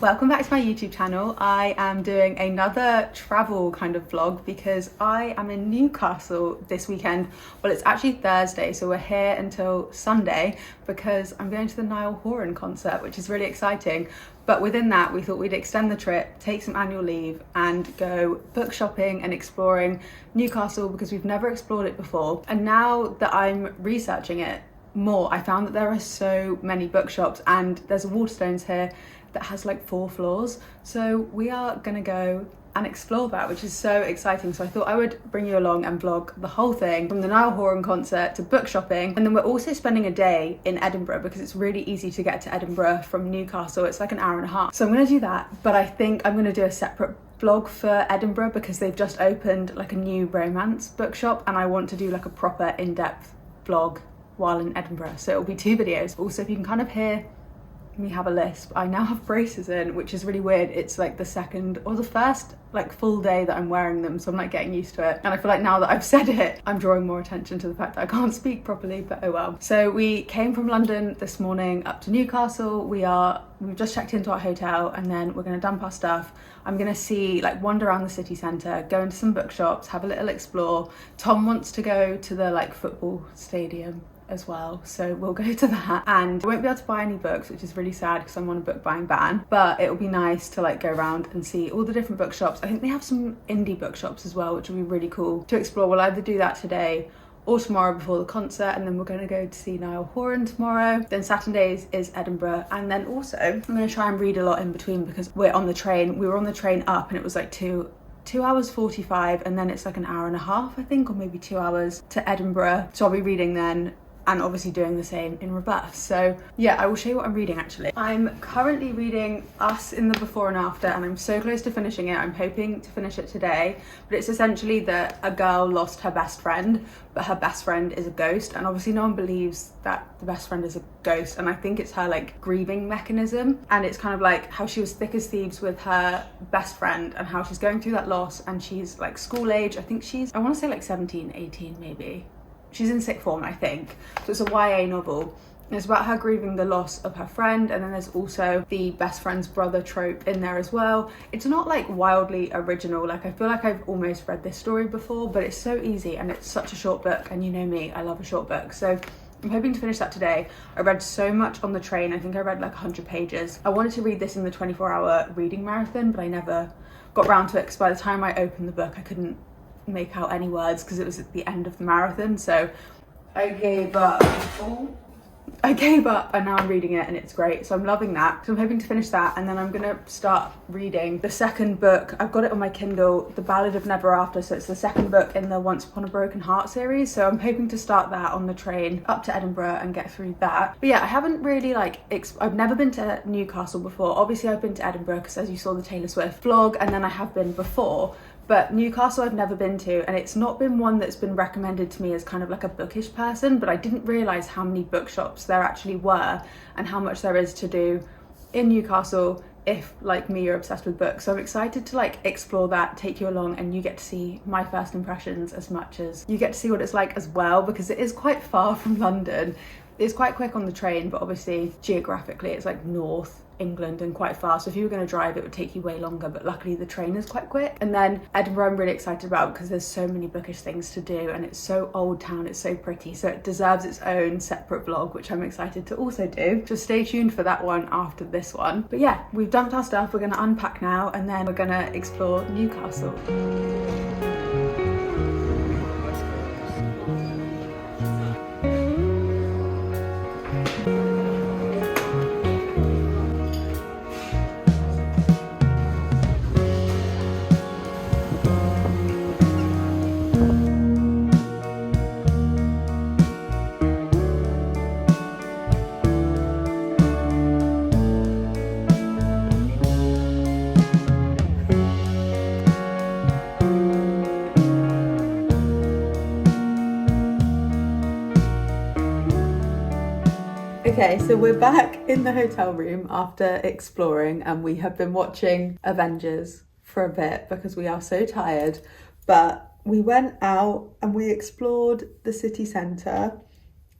Welcome back to my YouTube channel. I am doing another travel kind of vlog because I am in Newcastle this weekend. Well, it's actually Thursday, so we're here until Sunday because I'm going to the Niall Horan concert, which is really exciting. But within that, we thought we'd extend the trip, take some annual leave and go book shopping and exploring Newcastle because we've never explored it before. And now that I'm researching it more, I found that there are so many bookshops and there's a Waterstones here that has like 4 floors. So we are gonna go and explore that, which is so exciting. So I thought I would bring you along and vlog the whole thing from the Niall Horan concert to book shopping. And then we're also spending a day in Edinburgh because it's really easy to get to Edinburgh from Newcastle. It's like an hour and a half. So I'm gonna do that, but I think I'm gonna do a separate vlog for Edinburgh because they've just opened like a new romance bookshop and I want to do like a proper in-depth vlog while in Edinburgh. So it'll be 2 videos. Also, if you can kind of hear me have a lisp, I now have braces in, which is really weird. It's like the second or the first like full day that I'm wearing them, so I'm like getting used to it. And I feel like now that I've said it, I'm drawing more attention to the fact that I can't speak properly, but oh well. So we came from London this morning up to Newcastle. We've just checked into our hotel and then we're gonna dump our stuff. I'm gonna wander around the city centre, go into some bookshops, have a little explore. Tom wants to go to the like football stadium as well, so we'll go to that. And I won't be able to buy any books, which is really sad because I'm on a book buying ban, but it'll be nice to like go around and see all the different bookshops. I think they have some indie bookshops as well, which will be really cool to explore. We'll either do that today or tomorrow before the concert, and then we're going to go to see Niall Horan tomorrow. Then Saturdays is Edinburgh, and then also I'm going to try and read a lot in between because we're on the train. We were on the train up and it was like 2 hours 45, and then it's like an hour and a half I think, or maybe 2 hours to Edinburgh. So I'll be reading then and obviously doing the same in reverse. So yeah, I will show you what I'm reading actually. I'm currently reading Us in the Before and After, and I'm so close to finishing it. I'm hoping to finish it today, but it's essentially that a girl lost her best friend, but her best friend is a ghost, and obviously no one believes that the best friend is a ghost, and I think it's her like grieving mechanism, and it's kind of like how she was thick as thieves with her best friend and how she's going through that loss, and she's like school age. I think I want to say like 17, 18 maybe. She's in sixth form, I think. So it's a YA novel. And it's about her grieving the loss of her friend, and then there's also the best friend's brother trope in there as well. It's not like wildly original. Like I feel like I've almost read this story before, but it's so easy and it's such a short book, and you know me, I love a short book. So I'm hoping to finish that today. I read so much on the train. I think I read like 100 pages. I wanted to read this in the 24-hour reading marathon, but I never got round to it because by the time I opened the book, I couldn't make out any words because it was at the end of the marathon, so I gave up. And now I'm reading it and it's great, so I'm loving that. So I'm hoping to finish that, and then I'm gonna start reading the second book. I've got it on my Kindle, The Ballad of Never After, so it's the second book in the Once Upon a Broken Heart series. So I'm hoping to start that on the train up to Edinburgh and get through that. But yeah, I haven't really I've never been to Newcastle before. Obviously I've been to Edinburgh because as you saw the Taylor Swift vlog, and then I have been before. But Newcastle I've never been to, and it's not been one that's been recommended to me as kind of like a bookish person, but I didn't realise how many bookshops there actually were and how much there is to do in Newcastle if, like me, you're obsessed with books. So I'm excited to like explore that, take you along, and you get to see my first impressions as much as you get to see what it's like as well, because it is quite far from London. It's quite quick on the train, but obviously geographically it's like North England and quite far, so if you were going to drive it would take you way longer, but luckily the train is quite quick. And then Edinburgh I'm really excited about because there's so many bookish things to do, and it's so old town, it's so pretty, so it deserves its own separate vlog, which I'm excited to also do. So stay tuned for that one after this one. But yeah, we've dumped our stuff, we're going to unpack now, and then we're going to explore Newcastle. Okay, so we're back in the hotel room after exploring, and we have been watching Avengers for a bit because we are so tired. But we went out and we explored the city centre,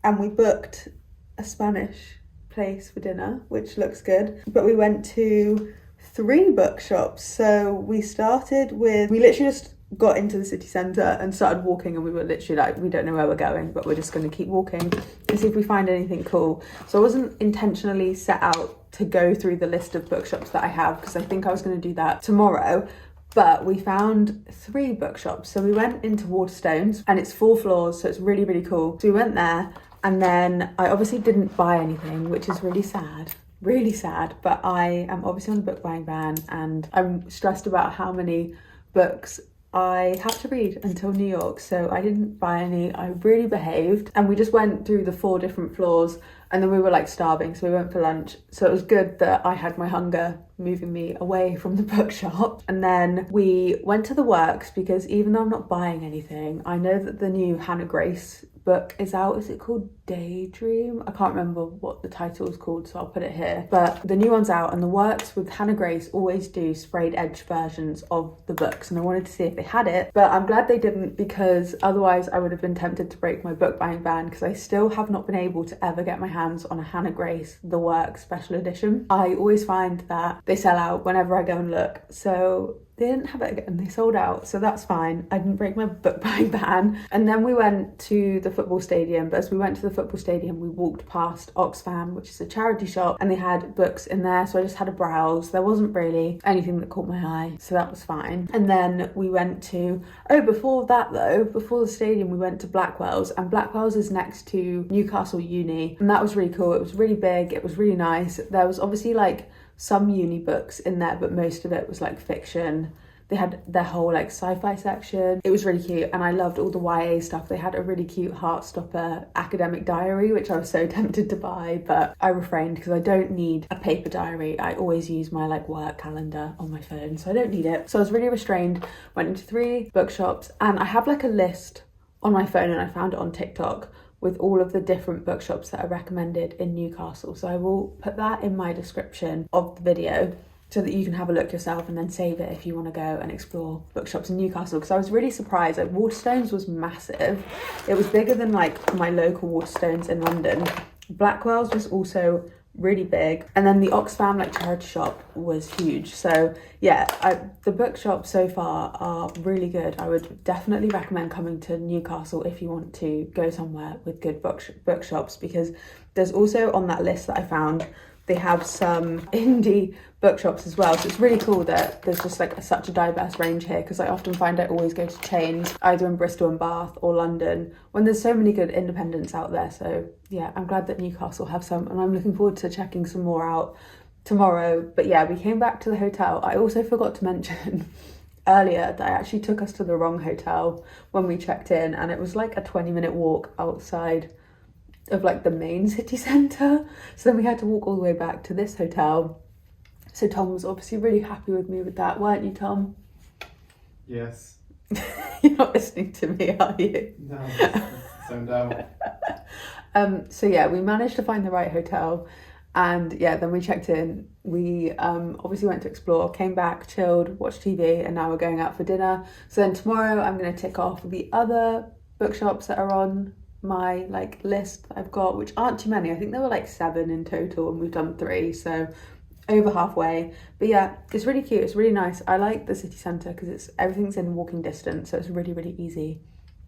and we booked a Spanish place for dinner, which looks good. But we went to 3 bookshops. So we literally just got into the city centre and started walking, and we were literally like, we don't know where we're going, but we're just going to keep walking and see if we find anything cool. So I wasn't intentionally set out to go through the list of bookshops that I have, because I think I was going to do that tomorrow. But we found 3 bookshops. So we went into Waterstones, and it's 4 floors, so it's really, really cool. So we went there, and then I obviously didn't buy anything, which is really sad, but I am obviously on a book buying ban, and I'm stressed about how many books I have to read until New York, so I didn't buy any. I really behaved, and we just went through the 4 different floors, and then we were like starving, so we went for lunch. So it was good that I had my hunger moving me away from the bookshop. And then we went to the works, because even though I'm not buying anything, I know that the new Hannah Grace book is out. Is it called Daydream? I can't remember what the title is called, so I'll put it here. But the new one's out, and the works with Hannah Grace always do sprayed edge versions of the books, and I wanted to see if they had it, but I'm glad they didn't, because otherwise I would have been tempted to break my book buying ban, because I still have not been able to ever get my hands on a Hannah Grace The Works special edition. I always find that they sell out whenever I go and look, so they didn't have it again, they sold out, so that's fine. I didn't break my book buying ban. And then we went to the football stadium, but as we went to the football stadium, we walked past Oxfam, which is a charity shop, and they had books in there, so I just had a browse. There wasn't really anything that caught my eye, so that was fine. And then we went to, before the stadium, we went to Blackwell's, and Blackwell's is next to Newcastle Uni, and that was really cool. It was really big, it was really nice. There was obviously like some uni books in there, but most of it was like fiction. They had their whole like sci-fi section. It was really cute, and I loved all the YA stuff. They had a really cute Heartstopper academic diary, which I was so tempted to buy, but I refrained because I don't need a paper diary. I always use my like work calendar on my phone, so I don't need it. So I was really restrained, went into 3 bookshops, and I have like a list on my phone, and I found it on TikTok with all of the different bookshops that are recommended in Newcastle. So I will put that in my description of the video so that you can have a look yourself and then save it if you want to go and explore bookshops in Newcastle, because I was really surprised. Like, Waterstones was massive. It was bigger than like my local Waterstones in London. Blackwell's was also really big, and then the Oxfam like charity shop was huge. So yeah, the bookshops so far are really good. I would definitely recommend coming to Newcastle if you want to go somewhere with good bookshops, because there's also on that list that I found, they have some indie bookshops as well. So it's really cool that there's just like such a diverse range here, because I often find I always go to chains either in Bristol and Bath or London when there's so many good independents out there. So yeah, I'm glad that Newcastle have some, and I'm looking forward to checking some more out tomorrow. But yeah, we came back to the hotel. I also forgot to mention earlier that I actually took us to the wrong hotel when we checked in, and it was like a 20-minute walk outside of like the main city centre. So then we had to walk all the way back to this hotel. So Tom was obviously really happy with me with that, weren't you, Tom? Yes. You're not listening to me, are you? No, it's zoned out. So yeah, we managed to find the right hotel, and yeah, then we checked in. We obviously went to explore, came back, chilled, watched TV, and now we're going out for dinner. So then tomorrow I'm going to tick off the other bookshops that are on my like list that I've got, which aren't too many. I think there were like 7 in total, and we've done 3, so over halfway. But yeah, it's really cute, it's really nice. I like the city centre because everything's in walking distance, so it's really, really easy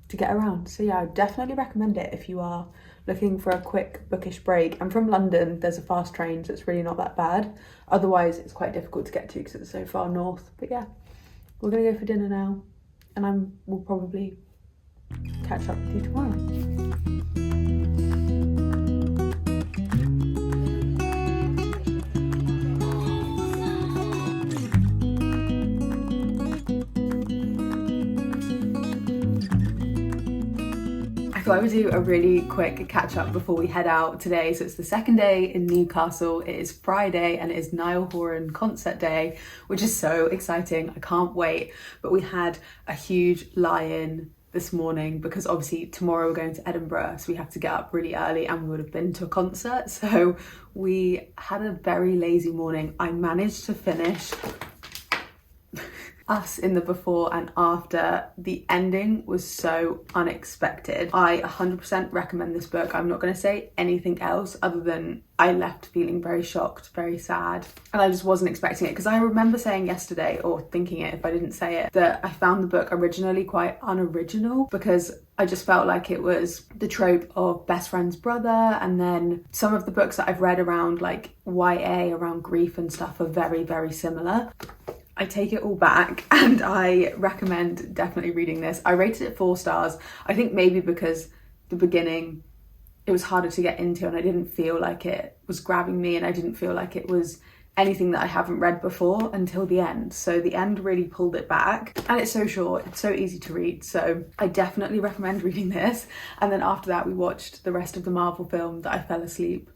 to get around. So yeah, I would definitely recommend it if you are looking for a quick bookish break. And from London there's a fast train, so it's really not that bad. Otherwise it's quite difficult to get to because it's so far north. But yeah, we're gonna go for dinner now, and we'll probably catch up with you tomorrow. So I would do a really quick catch up before we head out today. So it's the second day in Newcastle. It is Friday, and it is Niall Horan concert day, which is so exciting. I can't wait. But we had a huge lie-in this morning because obviously tomorrow we're going to Edinburgh, so we have to get up really early, and we would have been to a concert. So we had a very lazy morning. I managed to finish us in the before and after. The ending was so unexpected. I 100% recommend this book. I'm not going to say anything else other than I left feeling very shocked, very sad, and I just wasn't expecting it, because I remember saying yesterday, or thinking it if I didn't say it, that I found the book originally quite unoriginal, because I just felt like it was the trope of best friend's brother, and then some of the books that I've read around like YA, around grief and stuff, are very, very similar. I take it all back and I recommend definitely reading this. I rated it 4 stars. I think maybe because the beginning, it was harder to get into and I didn't feel like it was grabbing me, and I didn't feel like it was anything that I haven't read before until the end. So the end really pulled it back, and it's so short, it's so easy to read. So I definitely recommend reading this. And then after that we watched the rest of the Marvel film that I fell asleep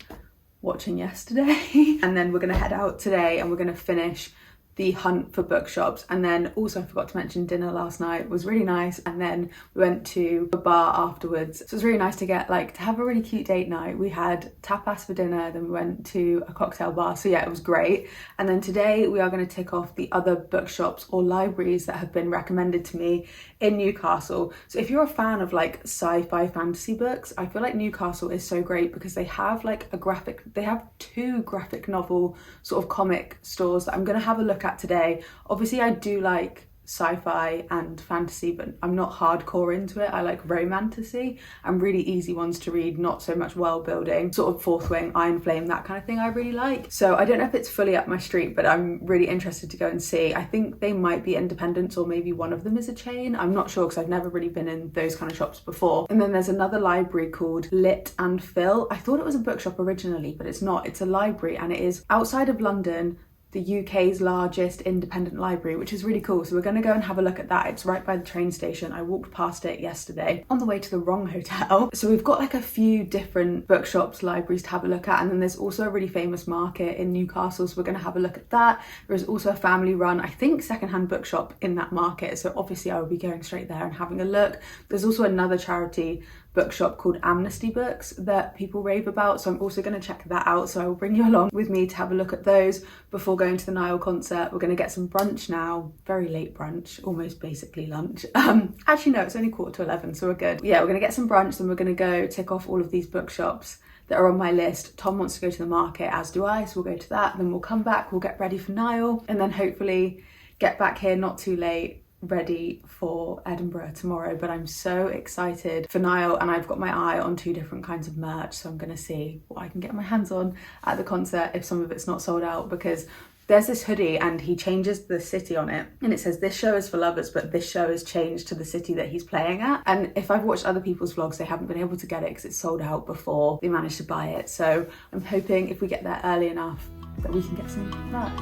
watching yesterday. And then we're gonna head out today and we're gonna finish the hunt for bookshops. And then also, I forgot to mention, dinner last night was really nice, and then we went to a bar afterwards. So it was really nice to have a really cute date night. We had tapas for dinner, then we went to a cocktail bar. So yeah, it was great. And then today we are going to tick off the other bookshops or libraries that have been recommended to me in Newcastle. So if you're a fan of like sci-fi fantasy books, I feel like Newcastle is so great, because they have like they have 2 graphic novel sort of comic stores that I'm going to have a look at today. Obviously I do like sci-fi and fantasy, but I'm not hardcore into it. I like romantasy and really easy ones to read, not so much world building, sort of Fourth Wing, Iron Flame, that kind of thing I really like. So I don't know if it's fully up my street, but I'm really interested to go and see. I think they might be independents, or maybe one of them is a chain. I'm not sure, because I've never really been in those kind of shops before. And then there's another library called Lit and Phil. I thought it was a bookshop originally, but it's not. It's a library, and it is outside of London, the UK's largest independent library, which is really cool. So we're going to go and have a look at that. It's right by the train station. I walked past it yesterday on the way to the wrong hotel. So we've got like a few different bookshops, libraries to have a look at. And then there's also a really famous market in Newcastle, so we're going to have a look at that. There's also a family run, I think, secondhand bookshop in that market. So obviously I will be going straight there and having a look. There's also another charity bookshop called Amnesty Books that people rave about, so I'm also going to check that out. So I will bring you along with me to have a look at those before going to the Niall concert. We're going to get some brunch now, very late brunch, almost basically lunch. Actually no, it's only 11:15, so we're good. Yeah, we're going to get some brunch, then we're going to go tick off all of these bookshops that are on my list. Tom wants to go to the market, as do I, so we'll go to that, then we'll come back, we'll get ready for Niall, and then hopefully get back here not too late, ready for Edinburgh tomorrow. But I'm so excited for Niall, and I've got my eye on 2 different kinds of merch, so I'm gonna see what I can get my hands on at the concert if some of it's not sold out, because there's this hoodie and he changes the city on it, and it says this show is for lovers, but this show is changed to the city that he's playing at. And if I've watched other people's vlogs, they haven't been able to get it because it's sold out before they managed to buy it. So I'm hoping if we get there early enough that we can get some of that.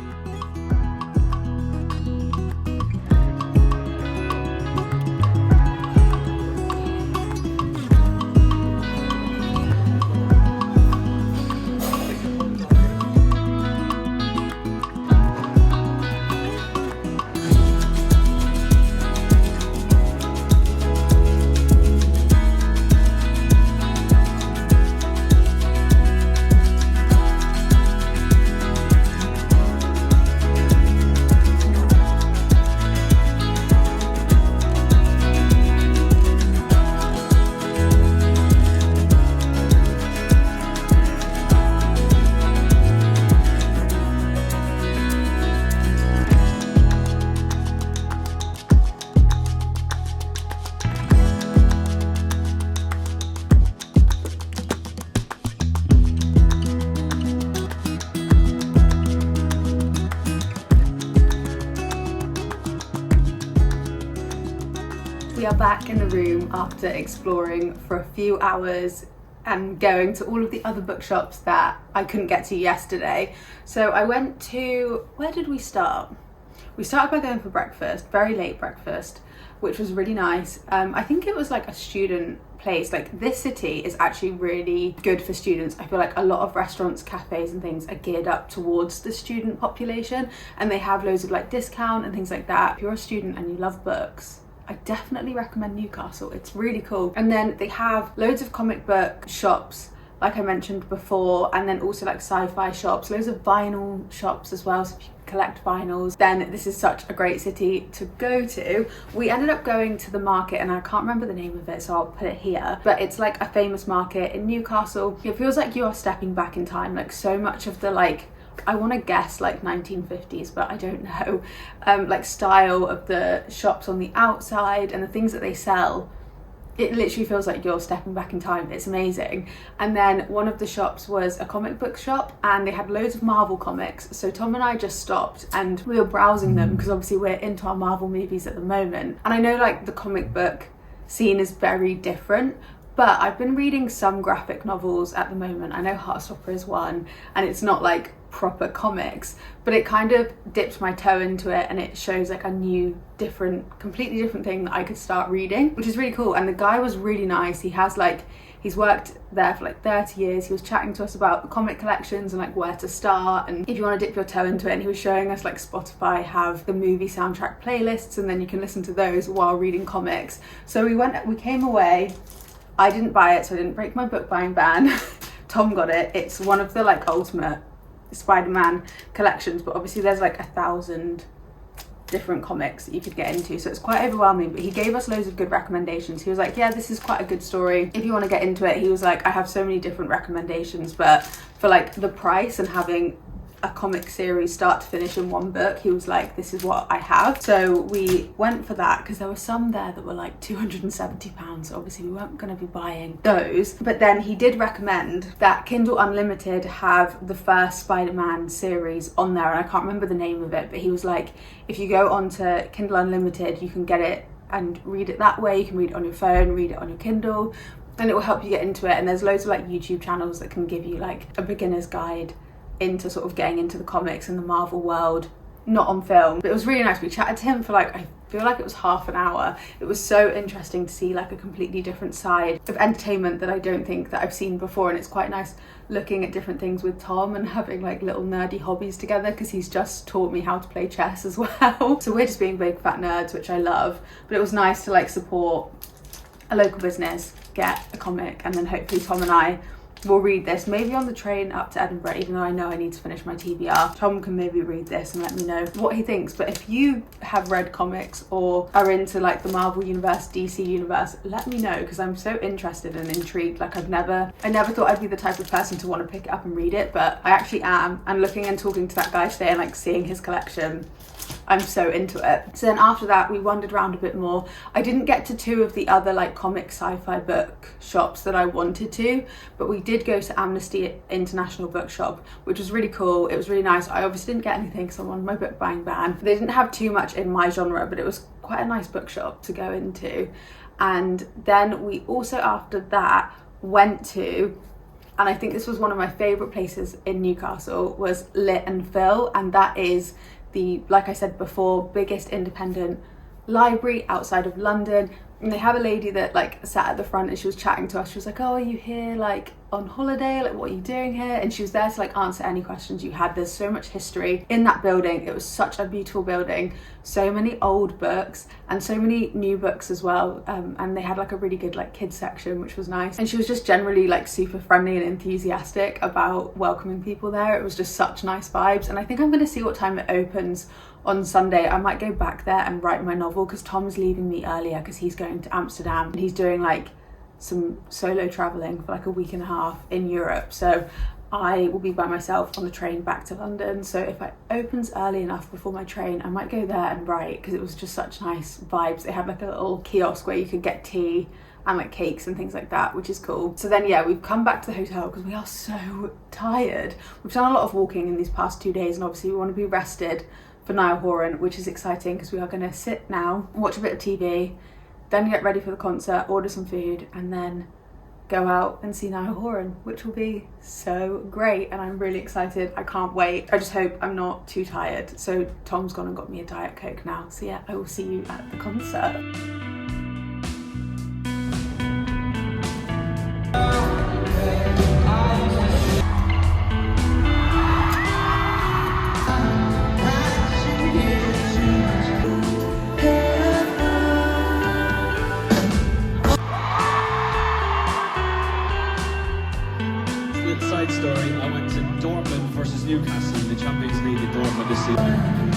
We are back in the room after exploring for a few hours and going to all of the other bookshops that I couldn't get to yesterday. So I went to, where did we start? We started by going for breakfast, very late breakfast, which was really nice. I think it was like a student place. Like, this city is actually really good for students. I feel like a lot of restaurants, cafes and things are geared up towards the student population, and they have loads of like discount and things like that. If you're a student and you love books, I definitely recommend Newcastle. It's really cool. And then they have loads of comic book shops, like I mentioned before, and then also like sci-fi shops, loads of vinyl shops as well, so if you collect vinyls, then this is such a great city to go to. We ended up going to the market, and I can't remember the name of it, so I'll put it here, but it's like a famous market in Newcastle. It feels like you are stepping back in time. Like so much of the like, I want to guess like 1950s, but I don't know, like style of the shops on the outside and the things that they sell. It literally feels like you're stepping back in time. It's amazing. And then one of the shops was a comic book shop, and they had loads of Marvel comics. So Tom and I just stopped and we were browsing them because obviously we're into our Marvel movies at the moment. And I know like the comic book scene is very different, but I've been reading some graphic novels at the moment. I know Heartstopper is one, and it's not like proper comics, but it kind of dipped my toe into it, and it shows like a new, different, completely different thing that I could start reading, which is really cool. And the guy was really nice. He's worked there for like 30 years. He was chatting to us about the comic collections and like where to start, and if you want to dip your toe into it. And he was showing us like Spotify have the movie soundtrack playlists, and then you can listen to those while reading comics. So we came away. I didn't buy it, so I didn't break my book buying ban. Tom got it. It's one of the like ultimate Spider-Man collections, but obviously there's like 1,000 different comics that you could get into, so it's quite overwhelming. But he gave us loads of good recommendations. He was like, yeah, this is quite a good story if you want to get into it. He was like, I have so many different recommendations, but for like the price and having a comic series start to finish in one book, he was like, this is what I have. So we went for that because there were some there that were like £270, so obviously we weren't going to be buying those. But then he did recommend that Kindle Unlimited have the first Spider-Man series on there, and I can't remember the name of it, but he was like, if you go onto Kindle Unlimited, you can get it and read it that way. You can read it on your phone, read it on your Kindle, and it will help you get into it. And there's loads of like YouTube channels that can give you like a beginner's guide into sort of getting into the comics and the Marvel world, not on film. But it was really nice. We chatted to him for like, I feel like it was half an hour. It was so interesting to see like a completely different side of entertainment that I don't think that I've seen before. And it's quite nice looking at different things with Tom and having like little nerdy hobbies together, because he's just taught me how to play chess as well. So we're just being big fat nerds, which I love. But it was nice to like support a local business, get a comic, and then hopefully Tom and I will read this maybe on the train up to Edinburgh, even though I know I need to finish my TBR. Tom can maybe read this and let me know what he thinks. But if you have read comics or are into like the Marvel universe, DC universe, let me know, because I'm so interested and intrigued. Like I never thought I'd be the type of person to want to pick it up and read it, but I actually am. And looking and talking to that guy today and like seeing his collection, I'm so into it. So then after that we wandered around a bit more. I didn't get to two of the other like comic sci-fi book shops that I wanted to, but we did go to Amnesty International Bookshop, which was really cool. It was really nice. I obviously didn't get anything because I'm on my book buying ban. They didn't have too much in my genre, but it was quite a nice bookshop to go into. And then we also after that went to, and I think this was one of my favourite places in Newcastle, was Lit and Phil, and that is the, like I said before, biggest independent library outside of London. And they have a lady that like sat at the front, and she was chatting to us. She was like, oh, are you here like on holiday? Like, what are you doing here? And she was there to like answer any questions you had. There's so much history in that building. It was such a beautiful building. So many old books and so many new books as well. And they had like a really good like kids section, which was nice. And she was just generally like super friendly and enthusiastic about welcoming people there. It was just such nice vibes. And I think I'm going to see what time it opens on Sunday. I might go back there and write my novel, because Tom's leaving me earlier because he's going to Amsterdam and he's doing like some solo traveling for like a week and a half in Europe. So I will be by myself on the train back to London. So if it opens early enough before my train, I might go there and write, because it was just such nice vibes. They had like a little kiosk where you could get tea and like cakes and things like that, which is cool. So then yeah, we've come back to the hotel because we are so tired. We've done a lot of walking in these past 2 days, and obviously we want to be rested for Niall Horan, which is exciting because we are going to sit now, watch a bit of TV, then get ready for the concert, order some food, and then go out and see Niall Horan, which will be so great. And I'm really excited. I can't wait. I just hope I'm not too tired. So Tom's gone and got me a Diet Coke now. So yeah, I will see you at the concert. little side story. I went to Dortmund versus Newcastle in the Champions League in Dortmund this season.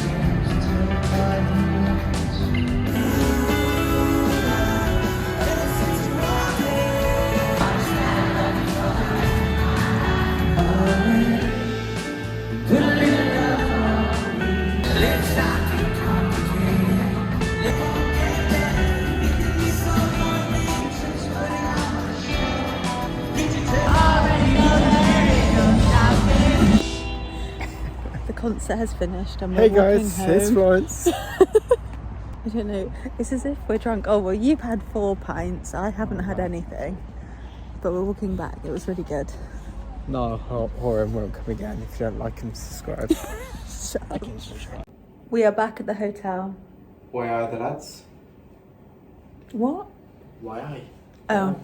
The concert has finished and we're Hey walking guys, home. it's Florence. I don't know, it's as if we're drunk. Oh well, you've had 4 pints, I haven't had anything, but we're walking back. It was really good. No, Horan won't come again. If you don't like him, subscribe. We are back at the hotel. Why are the lads? What? Why are Oh,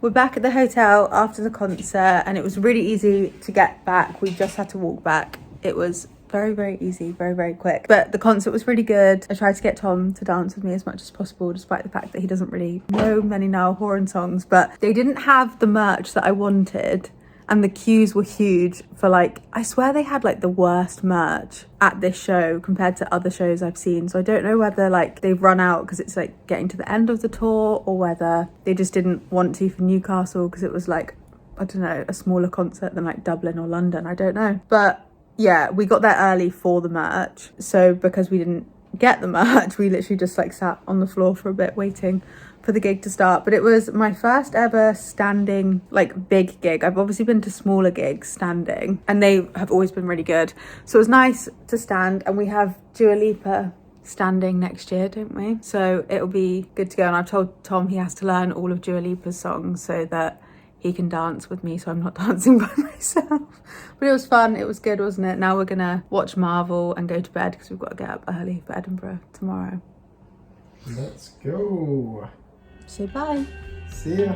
we're back at the hotel after the concert and it was really easy to get back. We just had to walk back. It was very, very easy, very, very quick. But the concert was really good. I tried to get Tom to dance with me as much as possible, despite the fact that he doesn't really know many Niall Horan songs. But they didn't have the merch that I wanted. And the queues were huge for like, I swear they had like the worst merch at this show compared to other shows I've seen. So I don't know whether like they've run out because it's like getting to the end of the tour or whether they just didn't want to for Newcastle because it was like, I don't know, a smaller concert than like Dublin or London. I don't know. But yeah, we got there early for the merch. So because we didn't get the merch, we literally just like sat on the floor for a bit waiting for the gig to start. But it was my first ever standing like big gig. I've obviously been to smaller gigs standing and they have always been really good, so it was nice to stand. And we have Dua Lipa standing next year, don't we? So it'll be good to go. And I've told Tom he has to learn all of Dua Lipa's songs so that he can dance with me, so I'm not dancing by myself. But it was fun, it was good, wasn't it? Now we're gonna watch Marvel and go to bed because we've got to get up early for Edinburgh tomorrow. Let's go. So bye. See ya.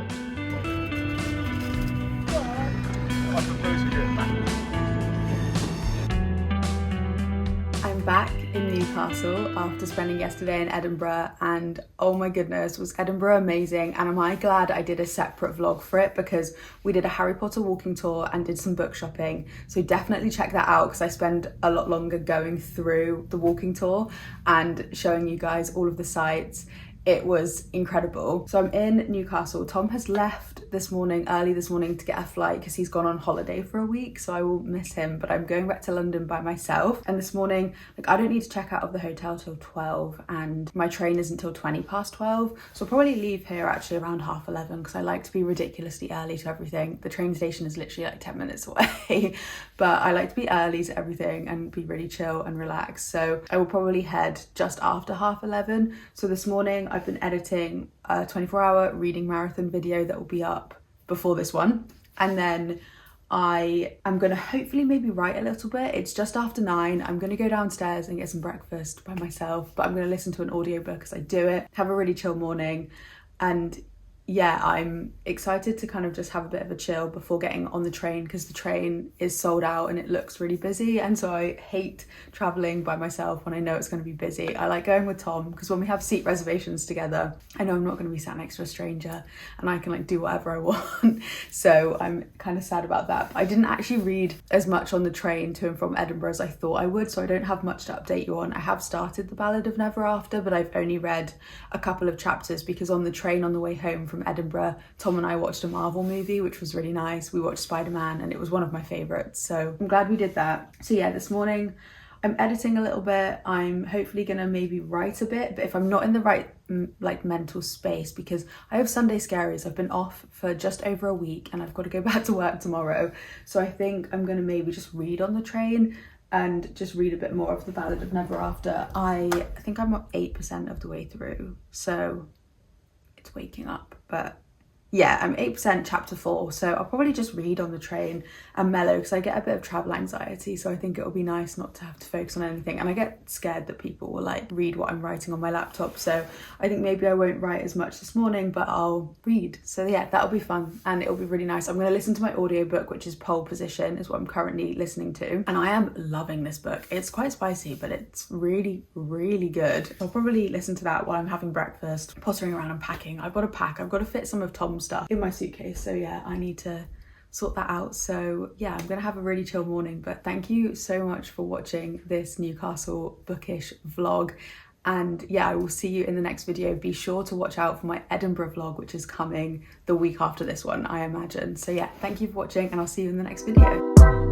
I'm back in Newcastle after spending yesterday in Edinburgh, and oh my goodness, was Edinburgh amazing. And am I glad I did a separate vlog for it, because we did a Harry Potter walking tour and did some book shopping, so definitely check that out because I spend a lot longer going through the walking tour and showing you guys all of the sites. It was incredible. So I'm in Newcastle. Tom has left early this morning to get a flight because he's gone on holiday for a week, so I will miss him, but I'm going back to London by myself. And this morning, like, I don't need to check out of the hotel till 12 and my train isn't till 20 past 12. So I'll probably leave here actually around 11:30 because I like to be ridiculously early to everything. The train station is literally like 10 minutes away, but I like to be early to everything and be really chill and relaxed. So I will probably head just after 11:30. So this morning I've been editing a 24-hour reading marathon video that will be up before this one, and then I am going to hopefully maybe write a little bit. It's just after 9. I'm going to go downstairs and get some breakfast by myself, but I'm going to listen to an audiobook as I do it, have a really chill morning. And yeah, I'm excited to kind of just have a bit of a chill before getting on the train, because the train is sold out and it looks really busy, and so I hate traveling by myself when I know it's going to be busy. I like going with Tom because when we have seat reservations together, I know I'm not going to be sat next to a stranger and I can like do whatever I want. So I'm kind of sad about that. But I didn't actually read as much on the train to and from Edinburgh as I thought I would, so I don't have much to update you on. I have started The Ballad of Never After, but I've only read a couple of chapters because on the train on the way home from Edinburgh, Tom and I watched a Marvel movie, which was really nice. We watched Spider-Man and it was one of my favourites, so I'm glad we did that. So yeah, this morning I'm editing a little bit. I'm hopefully gonna maybe write a bit, but if I'm not in the right like mental space, because I have Sunday scaries, I've been off for just over a week and I've got to go back to work tomorrow, so I think I'm gonna maybe just read on the train and just read a bit more of The Ballad of Never After. I think I'm 8% of the way through, so it's waking up, but yeah, I'm 8% chapter 4, so I'll probably just read on the train and mellow because I get a bit of travel anxiety, so I think it'll be nice not to have to focus on anything, and I get scared that people will like read what I'm writing on my laptop, so I think maybe I won't write as much this morning, but I'll read. So yeah, that'll be fun and it'll be really nice. I'm going to listen to my audiobook, which is Pole Position, is what I'm currently listening to, and I am loving this book. It's quite spicy, but it's really, really good. I'll probably listen to that while I'm having breakfast, pottering around and packing. I've got to pack, I've got to fit some of Tom's stuff in my suitcase, so yeah, I need to sort that out. So yeah, I'm gonna have a really chill morning, but thank you so much for watching this Newcastle Bookish vlog. And yeah, I will see you in the next video. Be sure to watch out for my Edinburgh vlog, which is coming the week after this one, I imagine. So yeah, thank you for watching and I'll see you in the next video.